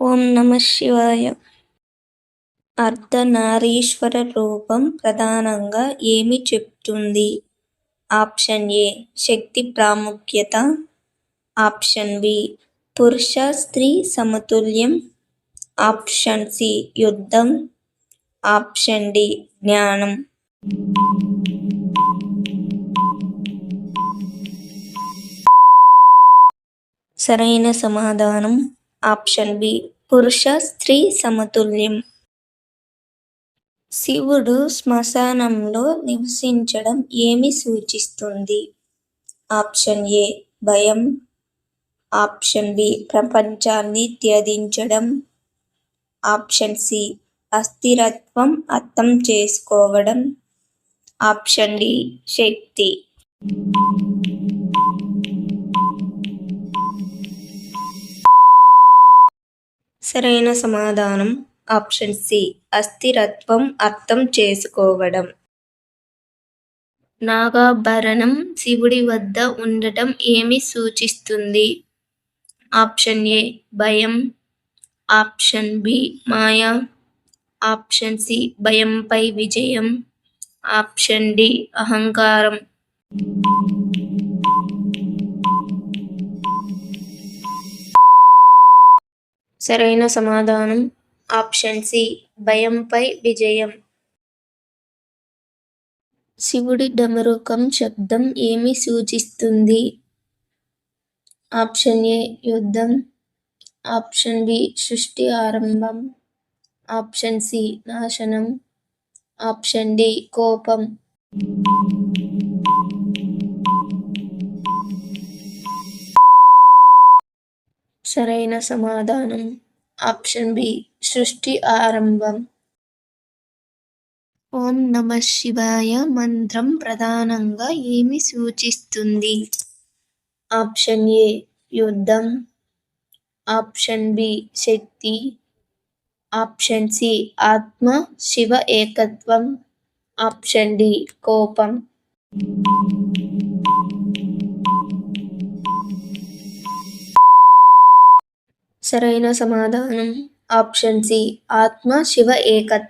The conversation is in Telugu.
ఓం నమః శివాయ. అర్ధనారీశ్వర రూపం ప్రధానంగా ఏమి చెప్తుంది? ఆప్షన్ ఏ శక్తి ప్రాముఖ్యత, ఆప్షన్ బి పురుష స్త్రీ సమతుల్యం, ఆప్షన్ సి యుద్ధం, ఆప్షన్ డి జ్ఞానం. సరైన సమాధానం ఆప్షన్ బి పురుష స్త్రీ సమతుల్యం. శివుడు శ్మశానంలో నివసించడం ఏమి సూచిస్తుంది? ఆప్షన్ ఏ భయం, ఆప్షన్ బి ప్రపంచాన్ని త్యజించడం, ఆప్షన్ సి అస్థిరత్వం అర్థం చేసుకోవడం, ఆప్షన్ డి శక్తి. సరైన సమాధానం ఆప్షన్ సి అస్థిరత్వం అర్థం చేసుకోవడం. నాగాభరణం శివుడి వద్ద ఉండటం ఏమి సూచిస్తుంది? ఆప్షన్ ఏ భయం, ఆప్షన్ బి మాయ, ఆప్షన్ సి భయంపై విజయం, ఆప్షన్ డి అహంకారం. సరైన సమాధానం ఆప్షన్ సి భయంపై విజయం. శివుడి డమరుకం శబ్దం ఏమి సూచిస్తుంది? ఆప్షన్ ఏ యుద్ధం, ఆప్షన్ బి సృష్టి ఆరంభం, ఆప్షన్ సి నాశనం, ఆప్షన్ డి కోపం. సరైన సమాధానం ఆప్షన్ బి సృష్టి ఆరంభం. ఓం నమః శివాయ మంత్రం ప్రధానంగా ఏమి సూచిస్తుంది? ఆప్షన్ ఏ యుద్ధం, ఆప్షన్ బి శక్తి, ఆప్షన్ సి ఆత్మ శివ ఏకత్వం, ఆప్షన్ డి కోపం. సరైన సమాధానం ఆప్షన్ సి ఆత్మ శివ ఏకత్వం.